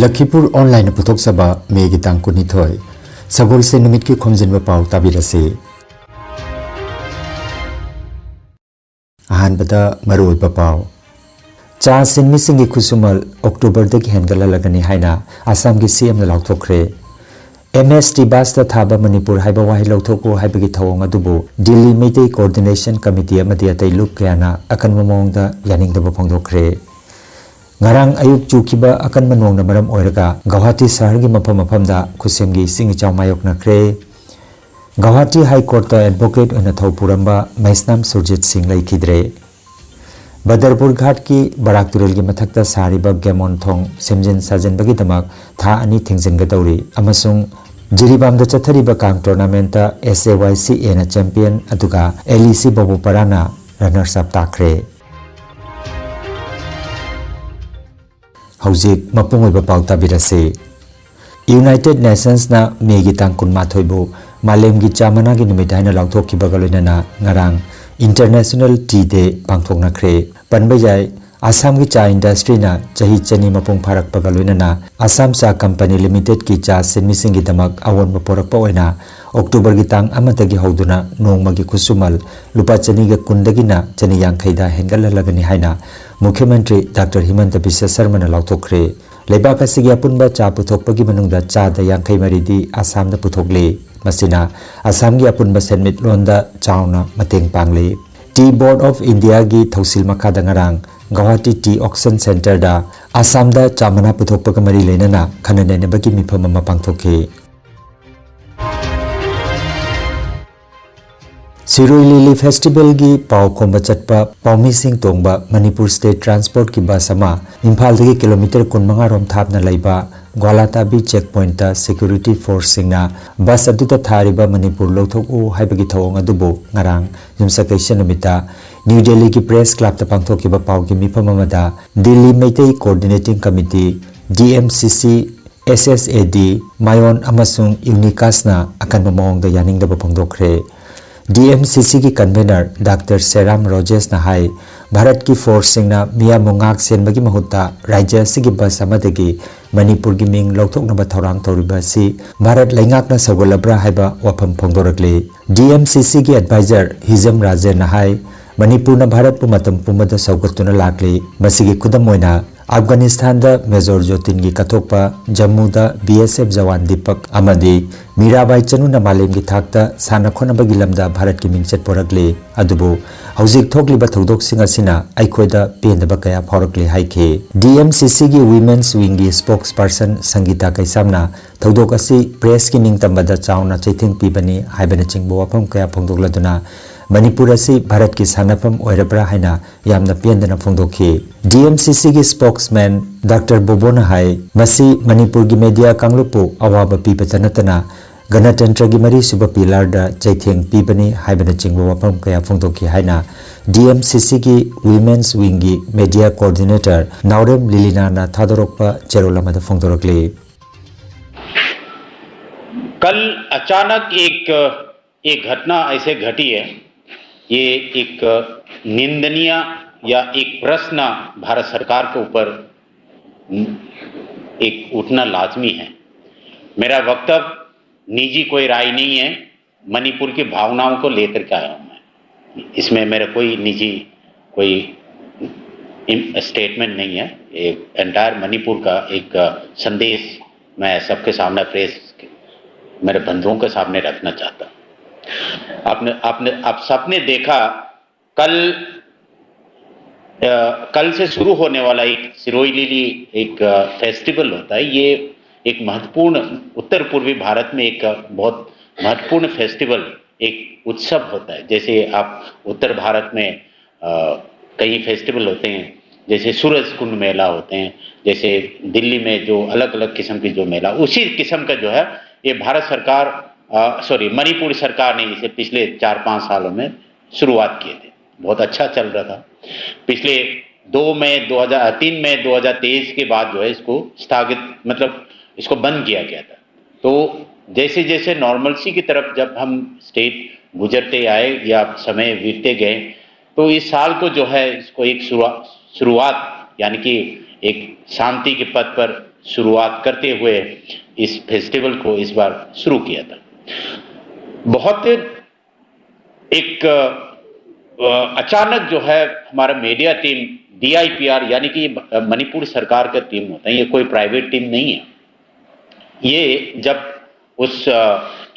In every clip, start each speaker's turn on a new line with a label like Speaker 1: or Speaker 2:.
Speaker 1: Lakhipur online पुथोक सभा Maggi तांग कुनिथोय सगोल से निमित की खोमजिनबा पाव ताबिरसे अहानबदा मरुओइबा पाव चा सिनमि सिंगी खुसुमल अक्टोबर दगी हेनगललगनी हाइना असम की सीएम लाउथोखरे MST बास्ता थाबा मणिपुर हाइबा वाहि लौथोको हाइबगी थवंग अदुबो दिल्ली मेटे कोऑर्डिनेशन कमिटी अमदि अतै लुक कयाना अकन ममोंगदा यानिंगदबा फोंदोखरे ngarang ayuk chukiba akan manong na maram oiraga Guwahati shahar gi mafam mafamda khusemgi singi chawmayok na kre Guwahati High Court ta advocate oina thopuramba Maisnam Surjit Singh laikidre Badarpur Ghat ki Barak Turel gi mathakta sariba Gemon Thong semjin sajenbagi damak tha ani thingjenga tawri amasung Jiribam da chathariba kang tournament ta SAYCA na champion aduga LEC Babu Parana runners up takre Hauzik mapungoiba paw tabirase United Nations na megi tangkun mathoibo malemgi chamana gi numit haina lauthokkiba galoinana ngarang International Tea Day pangthokna khre panbajai Assam ki cha industry na chahi chani mapung pharak pagaloinana Assam Cha Company Limited ki cha sinmising gi damak awon maporak pa oina October gi tang amatagi hoduna nongma gi khusumal lupa chani ga kundagi na chani yankhai da hengalalagani haina Mukhyamantri Dr. Himanta Biswa Sarma na lauthokre leibak asigi apunba cha puthokpagi manungda cha da yankhai maridi Assam da puthokle masina Assam gi apunba senmit londa chauna mateng pangle Tea Board of India gi thausil makha da ngarang Guwahati Tea Auction Center da Assam da chamana puthokpaga mari leinana khanane bagi mifam ama pangthokhe Siroi Lili Festival gi Pau Khomba Chatpa Paumi Singh Tongba Manipur State Transport ki bus ama Imphal dagi kilometer 15 rom thapna leiba Gwalatabi checkpoint ta security force singna bus aduta thariba Manipur lothoku haibagi thawong adubo ngarang jumsakaisa namita New Delhi ki press club ta pangthokiba pau ki mifam amada Delhi Meitei Coordinating Committee DMCC SSAD Mayon amasung Unicas na akan mamong da yaningda phongdokre DMCC की convener doctor serum roses ना high Bharat की force सिंगना मिया मुंगाक सेनबगी महुत्ता राज्य सिगी बस अमदगी मणिपुर की Ming लौथोकनबा थौरांग तौरिबासी Bharat लैंगाकना सगोलब्रा हाइबा वफम फोंदोरकले DMCC की adviser Hijam राजे ना high Manipur ना भारत पु मतम पुमदा सौगतुना लाकले मसिगी खुदम मोइना अफगानिस्तान दा मेजर ज्योतिन की कथोकपा जम्मू दा BSF जवान दीपक अमदी मीराबाई चनुना मालेम की थाकता साना खोनबगी लमदा भारत की मिंगचत पोरकले अदुबो हौजिक थोकलिबा थौदोकसिंग असिना अइखोइदा पेंदबा कया फौरकले हाइखे DMCC की वुमेन्स विंग की स्पोक्स पर्सन संगीता कैसामना थौदोक असि प्रेस की निंगतंबदा चाउना चैथिंग पीबनी हाइबना चिंगबो वफम कया फोंदोकलदुना मणिपुर असी भारत की सानफम ओइरब्रा हाइना यामना पेंदना फोंदोखि DMCC की स्पोक्समैन डॉक्टर बोबोना हाई मसी मणिपुर की मीडिया कांगलुपु अवाब पीबा चनतना गणतंत्र की मरी सुब पिलर दा चैथिंग पीबनी हाइबना चिंगबो वफम कया फोंदोखि हाइना DMCC की वुमेन्स विंग की मीडिया कोऑर्डिनेटर नाउरेम लिलिना ना थादोरकपा चेरोलमदा फोंदोरकले
Speaker 2: कल अचानक एक घटना ऐसे घटी है ये एक निंदनीय या एक प्रश्न भारत सरकार के ऊपर एक उठना लाजमी है। मेरा वक्तव्य निजी कोई राय नहीं है, मणिपुर की भावनाओं को लेकर के आया हूं मैं। इसमें मेरा कोई निजी कोई स्टेटमेंट नहीं है। एक एंटायर मणिपुर का एक संदेश मैं सबके सामने प्रेस मेरे बंधुओं के सामने रखना चाहता हूं। आप सबने देखा कल से शुरू होने वाला एक सिरोई लिली एक फेस्टिवल होता है। ये एक महत्वपूर्ण उत्तर पूर्वी भारत में एक बहुत महत्वपूर्ण फेस्टिवल एक उत्सव होता है। जैसे आप उत्तर भारत में कई फेस्टिवल होते हैं, जैसे सूरज कुंड मेला होते हैं, जैसे दिल्ली में जो अलग अलग किस्म की जो मेला, उसी किस्म का जो है ये भारत सरकार मणिपुर सरकार ने इसे पिछले 4-5 सालों में शुरुआत किए थे। बहुत अच्छा चल रहा था। पिछले 3 मई 2023 के बाद जो है इसको स्थगित मतलब इसको बंद किया गया था। तो जैसे जैसे नॉर्मलसी की तरफ जब हम स्टेट गुजरते आए या समय बीतते गए, तो इस साल को जो है इसको एक शुरुआत यानी कि एक शांति के पथ पर शुरुआत करते हुए इस फेस्टिवल को इस बार शुरू किया था। बहुत एक अचानक जो है हमारा मीडिया टीम DIPR यानी कि मणिपुर सरकार का टीम होता है, ये कोई प्राइवेट टीम नहीं है। ये जब उस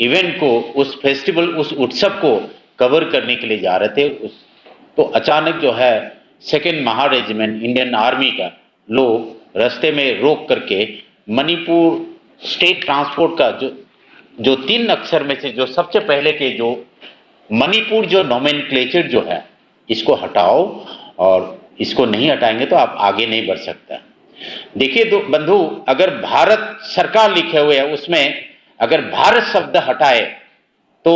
Speaker 2: इवेंट को, उस फेस्टिवल, उस उत्सव को कवर करने के लिए जा रहे थे, तो अचानक जो है 2nd महा रेजिमेंट इंडियन आर्मी का लोग रास्ते में रोक करके मणिपुर स्टेट ट्रांसपोर्ट का जो 3 अक्षर में से जो सबसे पहले के जो मणिपुर जो नोमेनक्लेचर जो है, इसको हटाओ और इसको नहीं हटाएंगे तो आप आगे नहीं बढ़ सकता। देखिए तो बंधु, अगर भारत सरकार लिखे हुए है उसमें अगर भारत शब्द हटाए तो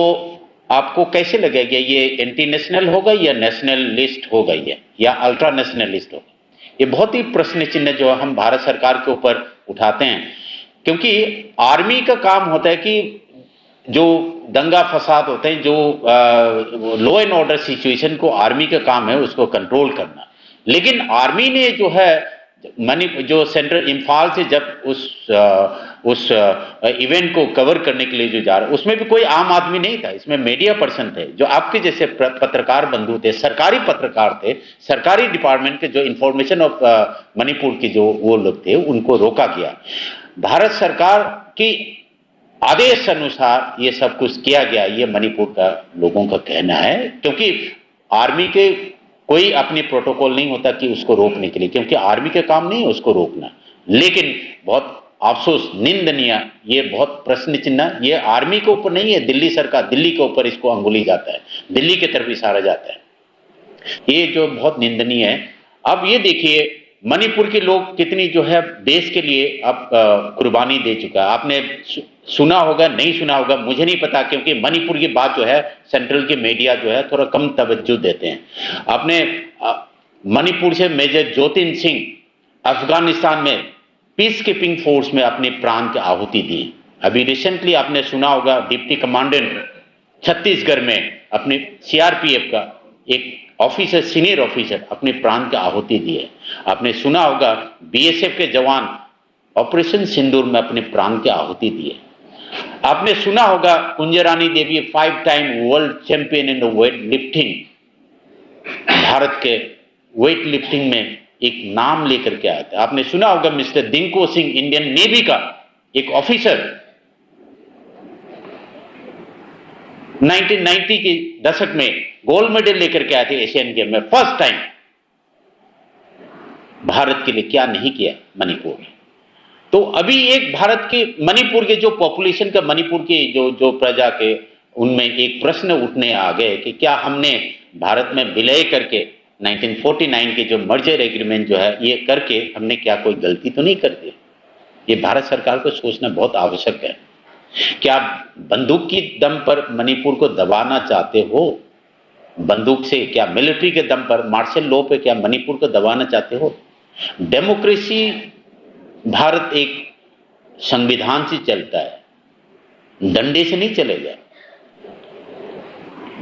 Speaker 2: आपको कैसे लगेगा ये एंटी नेशनल होगा या नेशनलिस्ट होगा ये, या अल्ट्रा नेशनलिस्ट होगा? ये बहुत ही प्रश्न चिन्ह जो हम भारत सरकार के ऊपर उठाते हैं, क्योंकि आर्मी का काम होता है कि जो दंगा फसाद होते हैं, जो लॉ एंड ऑर्डर सिचुएशन को आर्मी का काम है उसको कंट्रोल करना। लेकिन आर्मी ने जो है जो सेंट्रल इम्फाल से जब उस इवेंट को कवर करने के लिए जो जा रहा है, उसमें भी कोई आम आदमी नहीं था, इसमें मीडिया पर्सन थे, जो आपके जैसे पत्रकार बंधु थे, सरकारी पत्रकार थे, सरकारी डिपार्टमेंट के जो इंफॉर्मेशन ऑफ मणिपुर के जो वो लोग थे, उनको रोका गया। भारत सरकार की आदेश अनुसार ये सब कुछ किया गया, ये मणिपुर का लोगों का कहना है, क्योंकि आर्मी के कोई अपनी प्रोटोकॉल नहीं होता कि उसको रोकने के लिए, क्योंकि आर्मी का काम नहीं है उसको रोकना। लेकिन बहुत अफसोस, निंदनीय, ये बहुत प्रश्न चिन्ह, ये आर्मी के ऊपर नहीं है, दिल्ली सरकार, दिल्ली के ऊपर इसको अंगुली जाता है, दिल्ली की तरफ इशारा जाता है, ये जो बहुत निंदनीय है। अब ये देखिए मणिपुर के लोग कितनी जो है देश के लिए अब कुर्बानी दे चुका है। आपने सुना होगा, नहीं सुना होगा, मुझे नहीं पता, क्योंकि मणिपुर की बात जो है सेंट्रल के मीडिया जो है थोड़ा कम तवज्जो देते हैं। आपने मणिपुर से मेजर ज्योतिन सिंह अफगानिस्तान में पीस कीपिंग फोर्स में अपने प्राण की आहुति दी। अभी रिसेंटली आपने सुना होगा डिप्टी कमांडेंट छत्तीसगढ़ में अपने CRPF का एक ऑफिसर, सीनियर ऑफिसर अपने प्राण की आहुति दिए। आपने सुना होगा BSF के जवान ऑपरेशन सिंदूर में अपने प्राण की आहुति दिए। आपने सुना होगा कुंजरानी देवी 5 time world champion in weight lifting, Bharat के वेट लिफ्टिंग में एक नाम लेकर के आया था। आपने सुना होगा मिस्टर दिंको सिंह, इंडियन नेवी का एक ऑफिसर, 1990 के दशक में गोल्ड मेडल लेकर के आए थे एशियन गेम में, फर्स्ट टाइम। भारत के लिए क्या नहीं किया मणिपुर ने। तो अभी एक भारत के मणिपुर के जो पॉपुलेशन का, मणिपुर की जो प्रजा के, उनमें एक प्रश्न उठने आ गए कि क्या हमने भारत में विलय करके 1949 के जो मर्जर एग्रीमेंट जो है ये करके हमने क्या कोई गलती तो नहीं कर दी? ये भारत सरकार को सोचना बहुत आवश्यक है। क्या बंदूक की दम पर मणिपुर को दबाना चाहते हो? बंदूक से, क्या मिलिट्री के दम पर, मार्शल लॉ पे क्या मणिपुर को दबाना चाहते हो? डेमोक्रेसी भारत एक संविधान से चलता है, डंडे से नहीं चलेगा।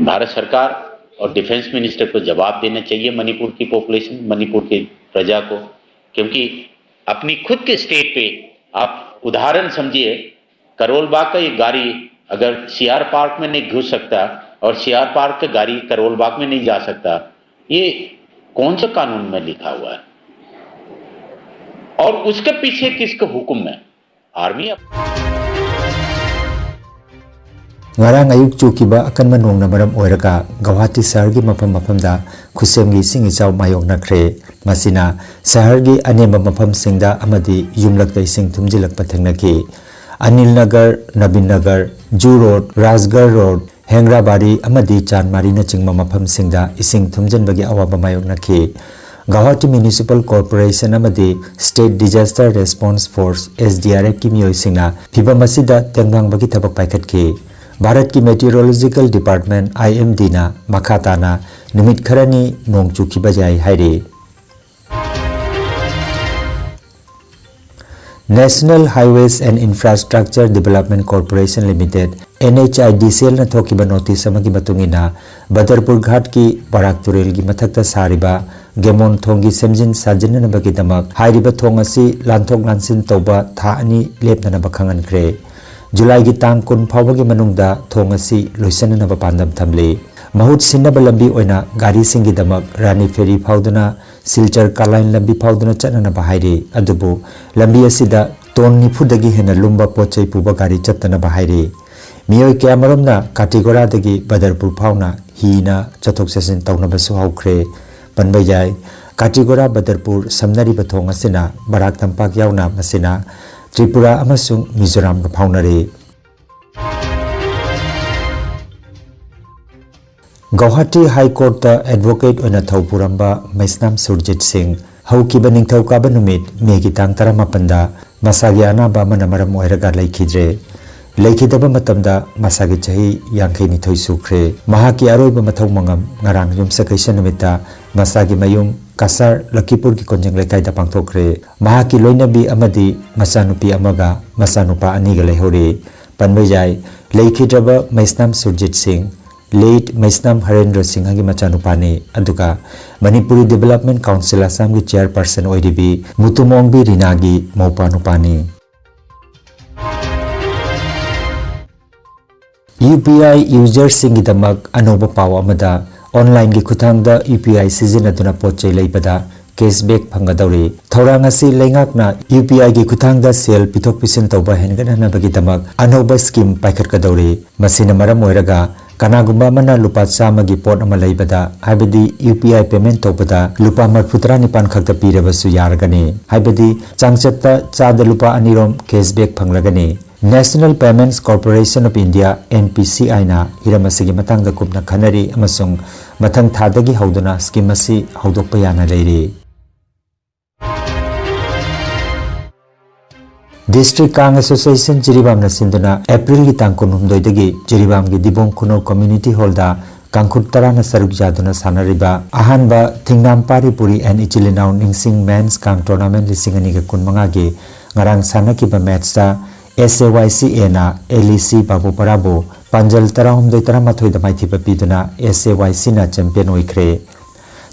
Speaker 2: भारत सरकार और डिफेंस मिनिस्टर को जवाब देना चाहिए मणिपुर की पॉपुलेशन, मणिपुर की प्रजा को, क्योंकि अपनी खुद के स्टेट पे आप उदाहरण समझिए, करोल बाग का ये गाड़ी अगर CR पार्क में नहीं घुस सकता और CR पार्क का गाड़ी करोल बाग में नहीं जा सकता, ये कौन सा कानून में लिखा हुआ है? और उसके पीछे किसका हुक्म है? Army.
Speaker 1: ngarang ayuk chukiba akanma nongna maram oiraga Guwahati shahar gi mafam khusemgi singi chau mayok nakre masina shahar gi anemba mafam singda amadi yumlakta ising thumjilak pathangnaki Anil Nagar, Nabin Nagar, Ju Road, Rajgarh Road, Hengrabari amadi Chanmari na chingma mafam singda ising thumjanbagi awaba mayok nakhi Guwahati Municipal Corporation amadi State Disaster Response Force SDRF ki miyoi singna phibam asida tengangbagi thabak paikhatki Bharat की मेटीरोलॉजिकल department IMD ना मखाताना निमित खरानी नोंग चुकी बजाय हायरे national highways and infrastructure development corporation limited NHIDCL na thokiba notice amagi matungina Badarpur Ghat ki Barak Turel gi mathakta sariba Gemon thongi semjin sajina na bagi damak hairiba thong asi lanthok lansin toba tha ani lepna na bakhangan kre July gi tang kun phawba gi manungda thong asi loisana na pandam thamle mahut sinaba lambi oina gari singi damak Rani Ferry phawduna silchar kalain lambi phawduna chana na bahaire adubu lambi asida ton nifudagi hena lumba pochai puba gari chatna bahaire Miyoi Kamaramna Katigora dagi Badarpur Pauna Hina Chatok Sasin Tauna Basu Haukre Banbayai Katigora Badarpur Samnari Batonga Sina Barak Tampak Yauna Masina Tripura Amasung Mizoram Paunare Guwahati High Court Advocate on a Taupuramba Maisnam Surjit Singh Haukiba Ningthaukaban Numit Megi Tang Taramapanda Masagiana Bamanamaram Oiraga Laikidre Laikidaba matamda masagi chahi yangkhei ni thoi sukre mahaki aroiba mathau mangam ngarang yumsakaisa namita masagi mayum cachar lakhipur ki konjang lekai da pangthokre mahaki loinabi amadi masanupi amaga masanupa ani ga lehore panbejai laikidaba maisnam surjit singh late maisnam harendra singh gi machanupa ne aduga manipuri development council assam gi chairperson oidibi mutumongbi rinagi maupanupani UPI user singi damak anoba pawa amada online gi khutangda UPI season aduna pochai leibada cashback phangadawri thorang asi leingakna UPI gi khutangda sel pithok pisin tawba hengana na bagi damak anoba scheme paikhat kadawri masina maram oiraga kanagumba mana lupa chama gi pot ama leibada haibadi UPI payment tawbada lupa marfutra nipan khakta pirabasu yaragani haibadi changchatta chada lupa anirom cashback phanglagani National Payments Corporation of India NPCI na hiramasigi matangda kupna khanari amasung mathang thadagi hauduna scheme asi haudokpa yana leiri District Kang Association Jiribam na sinduna April gi tangkun humdoidagi Jiribam gi Dibong Kuno Community Hall da kangkhut tara na saruk jaduna sanariba ahanba thingnam paripuri and ichilinau ningsing men's kang tournament lisingani ga kunmanga gi ngarang sanaki ba match da SAYCA na LEC Babu Parabo Panjal Tarahum de Taramathoi da Maithi Papiduna SAYC na champion oikre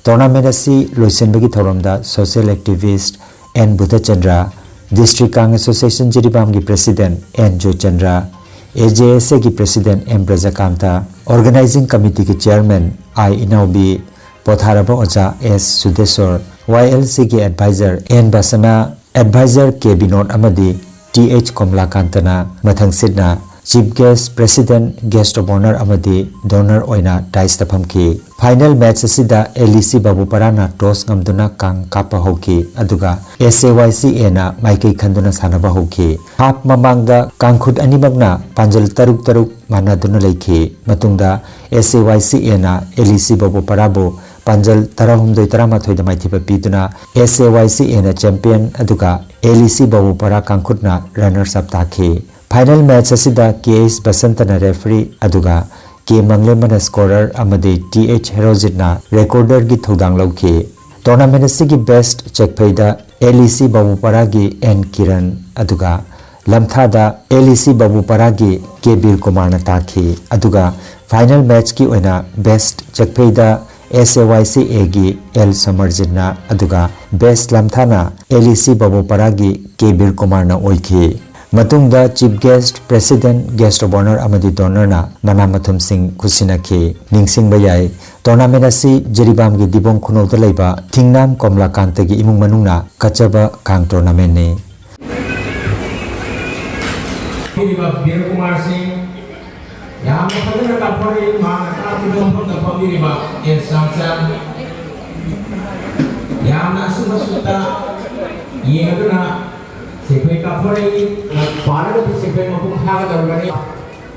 Speaker 1: tournament asi loisenbagi thoramda social activist N Buddhachandra District Kang Association Jiribam gi president N Jo Chandra AJSA gi president M Brajakanta organizing committee gi chairman I Inaubi Potharaba Oja S Sudesor YLC gi advisor N Basana advisor K Binod Amadi TH Komla Kantana Mathang Sidna Chief Guest President Guest of Honor Amadi Donor Oina Dice Tapamki Final Match Asida LEC Babu Parana Toss Ngamduna Kang Kapa Hoki Aduga SAYCA na Maikei Khanduna Sanaba Hoki Hap Mamangda Kangkhut Animagna Panjal Taruk Taruk Manaduna Leiki Matungda SAYCA na LEC Babu Parabo Panjal Tarahumdoi Taramathoi da Maithipa Piduna SAYCA na champion aduga LEC Babu Para Kangkhutna runners up takhi Final match asida KS Basantana referee aduga K Manglemana scorer amadi TH Herozit na recorder gi thodang lauki tournament asigi best check phaida LEC Babu Para gi N Kiran aduga lamthada LEC Babu Para gi K Bir Kumar na takhi aduga final match ki oina best check phaida SAYCA gi L Samarjitna aduga best lamthana LEC Babu Para gi K Bir Kumar na oikhi Matungda Chief Guest President Guest of Honor amadi donor na Manamathum Singh Kusinaki Ningsing Bayai tournament asi Jiribam gi Dibong Kuno da leiba Thingnam Komla Kanta gi imung manungna kachaba kang tournament ne
Speaker 3: Bir Kumar Singh yang fadana ka phori ma ta pidom phota pamiri ba en samsam yang na sumasuta yeduna sepe ka phori parada ti sepe mapung thaga dargani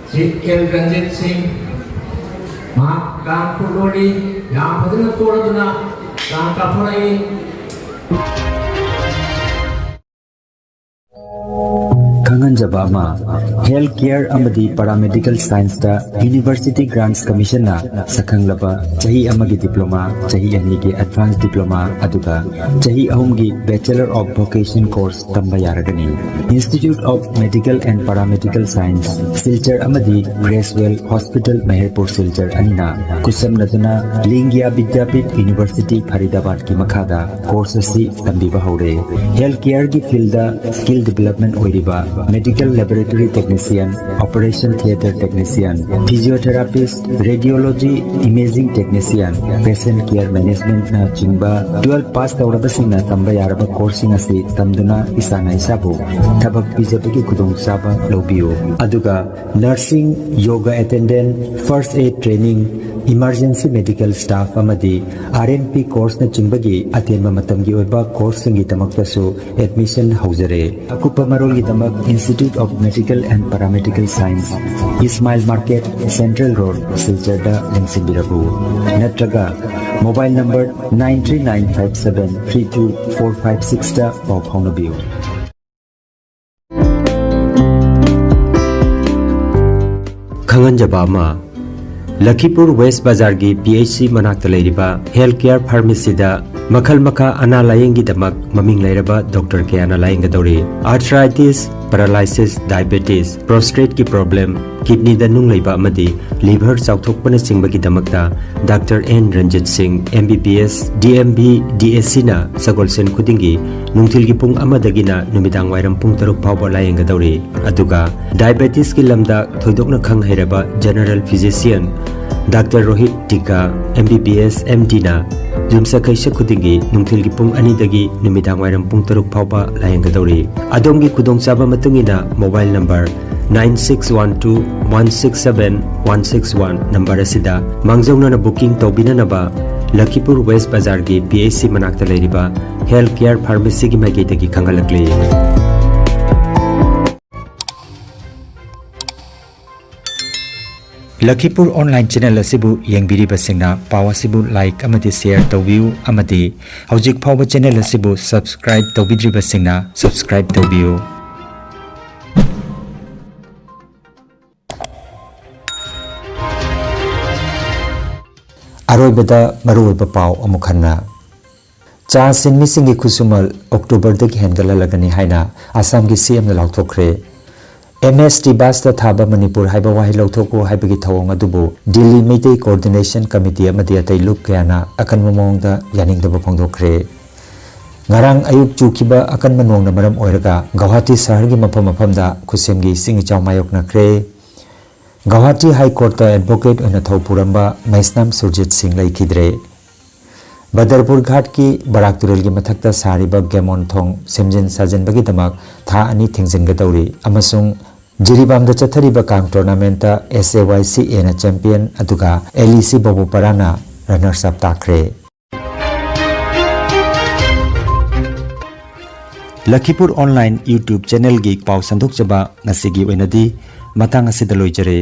Speaker 3: Sri L Ranjit Singh ma kan pulori yang fadana toraduna kan ka phori
Speaker 1: Khanghanjaba ama Health Care amadi Paramedical Science da University Grants Commission na sakhanglaba chahi amagi diploma chahi anigi advanced diploma aduga chahi ahumgi Bachelor of Vocation course tamba yaragani. Institute of Medical and Paramedical Science silchar amadi Gracewell Hospital Manipur silchar anina kusamnaduna Lingya Vidyapit University Faridabad ki makhada course asi tambiba haure. Health Care ki field da skill development oiriba Medical Laboratory Technician, Operation Theatre Technician, Physiotherapist, Radiology Imaging Technician, Patient Care Management na chingba 12 pass tawrabasingna tamba yaraba coursing asi tamduna isana isabu thabak pijabagi khudong chaba lobiyo aduga nursing, yoga attendant, first aid training, emergency medical staff amadi RNP course na chingbagi atenma matamgi oiba course singi tamaktasu admission haujare akupa marol gi tamak Institute of Medical and Paramedical Science Ismail Market Central Road Silchar Lengsimbirabu Natraga mobile number 93957324456 da pau phaunabiu Khanghanjaba ama Lakhipur West Bazar gi PHC manakta leiriba Healthcare Pharmacy da Makhal Makha ana layengi damak maming lairaba Dr. K ana layenga dori arthritis, paralysis, diabetes, prostate ki problem, kidney da nung leiba amadi liver chauthokpana singbagi damakta Dr. N Ranjit Singh MBBS DMB DSC na sagolsen khudingi nungthil gi pung amadagina numidang wairam pung taruk phawba layenga dori aduga diabetes ki lamda thoidokna khang hairaba general physician Dr. Rohit Tika MBBS MD na Jumsa kaisa khudingi nungthil gi pung ani dagi numidang wairam pung taruk phawba layenga dori adongi khudong chaba matungina mobile number 9612167161 number asida mangjauna na booking tobina naba Lakhipur West Bazar gi PHC manakta leiriba Health Care Pharmacy gi magi dagi khangalakli Lakhipur online channel asibu yengbiriba singna pawa sibu like amati share tawbiu amati hojik phawba channel asibu subscribe tawbidriba singna subscribe tawbiu Aroibada maruiba paw amukhanna cha sinmi singi khusumal October dagi hengala lagani haina Assam gi CM na lauthokre MST Basta Thaba Manipur haiba wahi lauthoko haibagi thawong adubu Delhi Meitei Coordination Committee amadi atai luk kayana akan mamongda yaningdaba phongdokre ngarang ayuk chukiba akan manongna maram oiraga Guwahati sahar gi mafam-mafamda khusemgi singi chawmayok nakre Guwahati High Court ta advocate oina thawpuramba Maisnam Surjit Singh laikidre Badarpur Ghat ki Barak Turel gi mathakta sariba Gemon Thong Semjin Sajen bagi damak tha ani thingjin ga dawri amasung Jiribam da chathariba kang tournament ta SAYCA na champion aduga LEC Babu Parana runners up takre Lakhipur online YouTube channel gi paw sanduk chaba ngasigi oinadi matang asida loijare